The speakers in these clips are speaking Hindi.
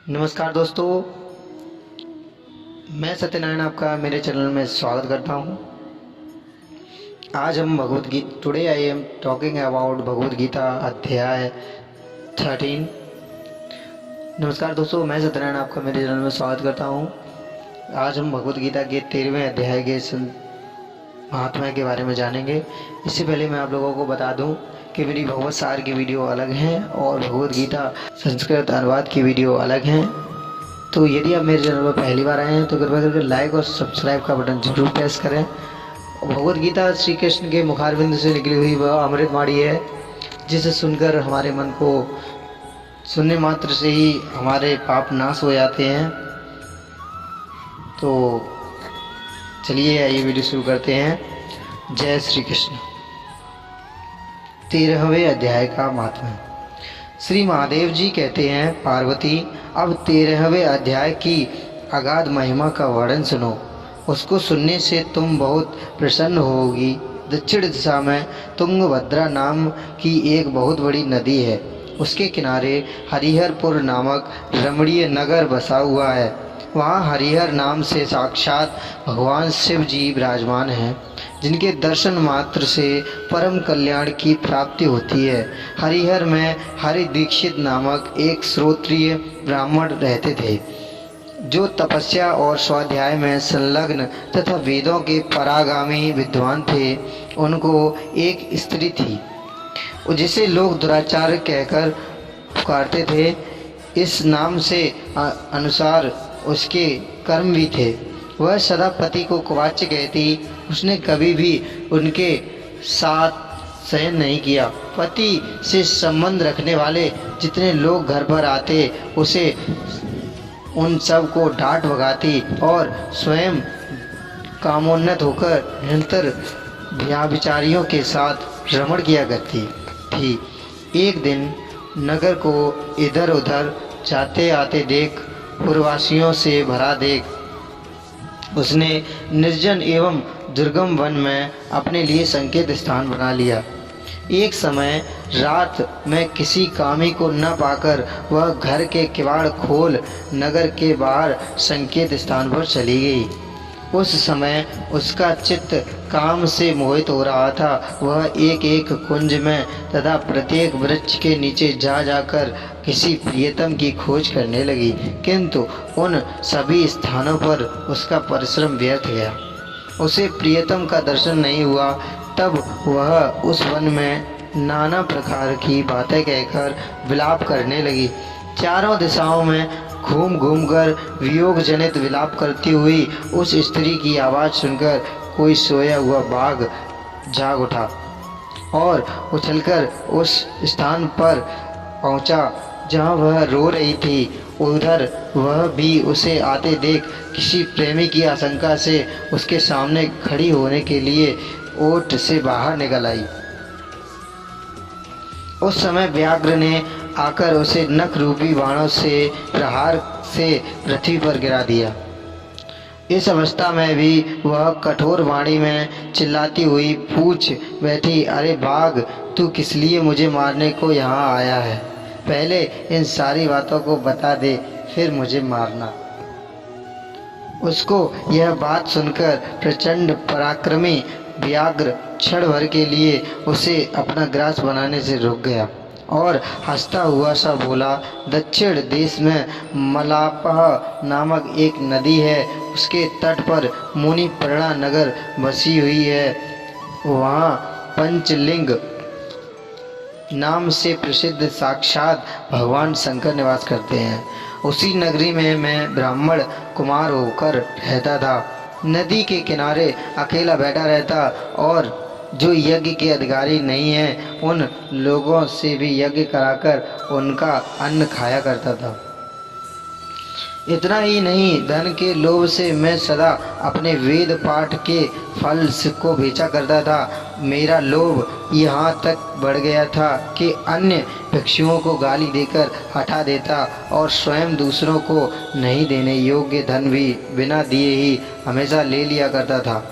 नमस्कार दोस्तों, मैं सत्यनारायण आपका मेरे चैनल में स्वागत करता हूं। आज हम Bhagavad Gita today I am talking about Bhagavad Gita अध्याय 13। नमस्कार दोस्तों, मैं सत्यनारायण आपका मेरे चैनल में स्वागत करता हूं। आज हम भगवद गीता के 13वें अध्याय के महात्मा के बारे में जानेंगे। इससे पहले मैं आप लोगों को बता दूं कि मेरी भगवत सार की वीडियो अलग हैं और भगवद गीता संस्कृत अनुवाद की वीडियो अलग हैं। तो यदि आप मेरे चैनल पर पहली बार आए हैं तो कृपया करके लाइक और सब्सक्राइब का बटन जरूर प्रेस करें। भगवद गीता श्री कृष्ण के मुखारबिंद से निकली हुई वह अमृत वाणी है, जिसे सुनकर हमारे मन को सुनने मात्र से ही हमारे पाप नाश हो जाते हैं। तो चलिए ये वीडियो शुरू करते हैं। जय श्री कृष्ण। 13वें अध्याय का महात्म्य। श्री महादेव जी कहते हैं, पार्वती अब 13वें अध्याय की अगाध महिमा का वर्णन सुनो। उसको सुनने से तुम बहुत प्रसन्न होगी। दक्षिण दिशा में तुंगभद्रा नाम की एक बहुत बड़ी नदी है। उसके किनारे हरिहरपुर नामक रमणीय नगर बसा हुआ है। वहाँ हरिहर नाम से साक्षात भगवान शिव जी विराजमान हैं, जिनके दर्शन मात्र से परम कल्याण की प्राप्ति होती है। हरिहर में हरि दीक्षित नामक एक श्रोत्रिय ब्राह्मण रहते थे, जो तपस्या और स्वाध्याय में संलग्न तथा वेदों के परागामी विद्वान थे। उनको एक स्त्री थी, जिसे लोग दुराचार कहकर पुकारते थे। इस नाम से अनुसार उसके कर्म भी थे। वह सदा पति को कुवाच्य कहती। उसने कभी भी उनके साथ शयन नहीं किया। पति से संबंध रखने वाले जितने लोग घर पर आते, उसे उन सब को डांट भगाती और स्वयं कामोन्नत होकर निरंतर व्यभिचारियों के साथ रमण किया करती थी। एक दिन नगर को इधर उधर जाते आते देख, पुरवासियों से भरा देख, उसने निर्जन एवं दुर्गम वन में अपने लिए संकेत स्थान बना लिया। एक समय रात में किसी कामी को न पाकर वह घर के किवाड़ खोल नगर के बाहर संकेत स्थान पर चली गई। उस समय उसका चित्त काम से मोहित हो रहा था। वह एक एक कुंज में तथा प्रत्येक वृक्ष के नीचे जा जाकर किसी प्रियतम की खोज करने लगी, किंतु उन सभी स्थानों पर उसका परिश्रम व्यर्थ गया। उसे प्रियतम का दर्शन नहीं हुआ। तब वह उस वन में नाना प्रकार की बातें कहकर विलाप करने लगी। चारों दिशाओं में घूम घूम कर वियोग जनित विलाप करती हुई उस स्त्री की आवाज़ सुनकर कोई सोया हुआ बाघ जाग उठा और उछलकर उस स्थान पर पहुंचा जहां वह रो रही थी। उधर वह भी उसे आते देख किसी प्रेमी की आशंका से उसके सामने खड़ी होने के लिए ओट से बाहर निकल आई। उस समय व्याघ्र ने आकर उसे नख रूपी बाणों से प्रहार से पृथ्वी पर गिरा दिया। इस अवस्था में भी वह कठोर वाणी में चिल्लाती हुई पूछ बैठी, अरे बाघ, तू किस लिए मुझे मारने को यहाँ आया है? पहले इन सारी बातों को बता दे, फिर मुझे मारना। उसको यह बात सुनकर प्रचंड पराक्रमी व्याघ्र क्षण भर के लिए उसे अपना ग्रास बनाने से रुक गया और हंसता हुआ सा बोला, दक्षिण देश में मलापह नामक एक नदी है। उसके तट पर मुनिपर्णा नगर बसी हुई है। वहाँ पंचलिंग नाम से प्रसिद्ध साक्षात भगवान शंकर निवास करते हैं। उसी नगरी में मैं ब्राह्मण कुमार होकर रहता था। नदी के किनारे अकेला बैठा रहता और जो यज्ञ के अधिकारी नहीं हैं, उन लोगों से भी यज्ञ कराकर उनका अन्न खाया करता था। इतना ही नहीं, धन के लोभ से मैं सदा अपने वेद पाठ के फल को बेचा करता था। मेरा लोभ यहाँ तक बढ़ गया था कि अन्य भिक्षुओं को गाली देकर हटा देता और स्वयं दूसरों को नहीं देने योग्य धन भी बिना दिए ही हमेशा ले लिया करता था।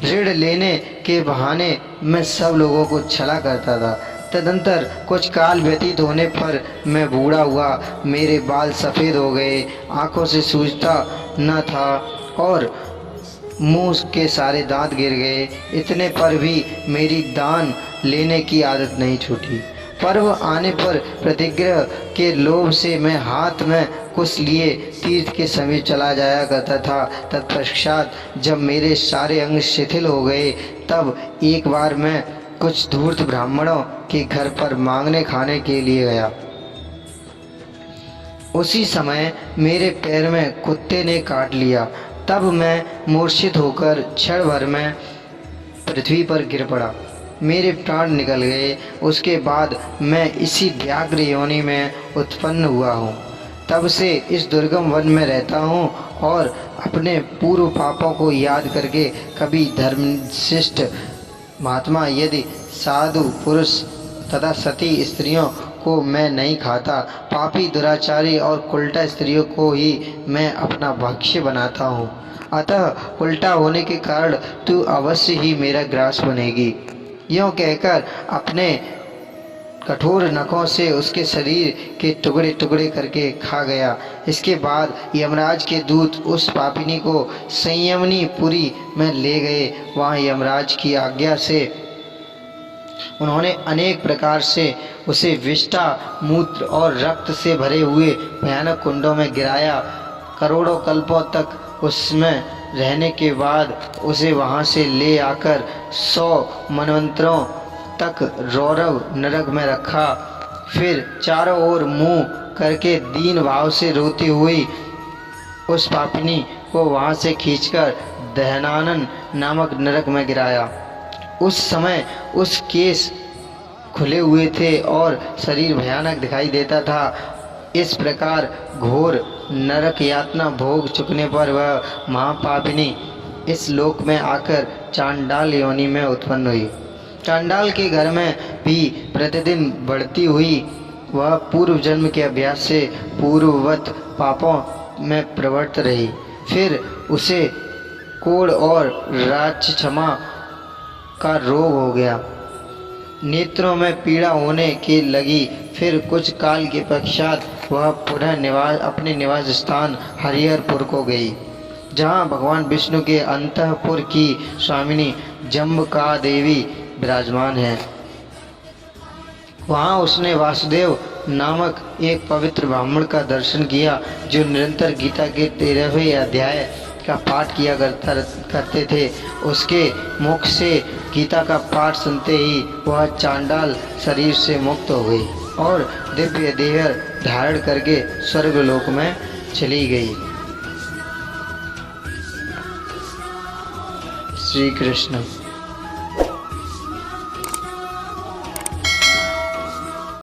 ऋण लेने के बहाने मैं सब लोगों को छला करता था। तदंतर कुछ काल व्यतीत होने पर मैं बूढ़ा हुआ, मेरे बाल सफ़ेद हो गए, आंखों से सूझता न था और मुंह के सारे दांत गिर गए। इतने पर भी मेरी दान लेने की आदत नहीं छूटी। पर्व आने पर प्रतिग्रह के लोभ से मैं हाथ में कुछ लिए तीर्थ के समीप चला जाया करता था। तत्पश्चात जब मेरे सारे अंग शिथिल हो गए, तब एक बार मैं कुछ धूर्त ब्राह्मणों के घर पर मांगने खाने के लिए गया। उसी समय मेरे पैर में कुत्ते ने काट लिया। तब मैं मूर्छित होकर क्षण भर में पृथ्वी पर गिर पड़ा, मेरे प्राण निकल गए। उसके बाद मैं इसी व्याघ्र योनि में उत्पन्न हुआ हूँ। तब से इस दुर्गम वन में रहता हूँ और अपने पूर्व पापों को याद करके कभी धर्मशिष्ट महात्मा यदि साधु पुरुष तथा सती स्त्रियों को मैं नहीं खाता, पापी दुराचारी और उल्टा स्त्रियों को ही मैं अपना भक्ष्य बनाता हूँ। अतः उल्टा होने के कारण तू अवश्य ही मेरा ग्रास बनेगी। यूँ कहकर अपने कठोर नखों से उसके शरीर के टुकड़े टुकड़े करके खा गया। इसके बाद यमराज के दूत उस पापिनी को संयमनी पुरी में ले गए। वहाँ यमराज की आज्ञा से उन्होंने अनेक प्रकार से उसे विष्ठा, मूत्र और रक्त से भरे हुए भयानक कुंडों में गिराया। करोड़ों कल्पों तक उसमें रहने के बाद उसे वहाँ से ले आकर 100 मनवंतरों तक रौरव नरक में रखा। फिर चारों ओर मुंह करके दीन भाव से रोती हुई उस पापिनी को वहाँ से खींचकर दहनानन नामक नरक में गिराया। उस समय उस केस खुले हुए थे और शरीर भयानक दिखाई देता था। इस प्रकार घोर नरक यातना भोग चुकने पर वह महापापिनी इस लोक में आकर चांडाल योनि में उत्पन्न हुई। चांडाल के घर में भी प्रतिदिन बढ़ती हुई वह पूर्व जन्म के अभ्यास से पूर्ववत पापों में प्रवृत्त रही। फिर उसे कोढ़ और राजक्षमा का रोग हो गया, नेत्रों में पीड़ा होने के लगी। फिर कुछ काल के पश्चात वह पुनः अपने निवास स्थान हरिहरपुर को गई, जहाँ भगवान विष्णु के अंतःपुर की स्वामिनी जम्बका देवी विराजमान है। वहाँ उसने वासुदेव नामक एक पवित्र ब्राह्मण का दर्शन किया, जो निरंतर गीता के 13वें अध्याय का पाठ किया करते थे। उसके मुख से गीता का पाठ सुनते ही वह चांडाल शरीर से मुक्त हो गई और दिव्य देह धारण करके स्वर्गलोक में चली गई। श्री कृष्ण।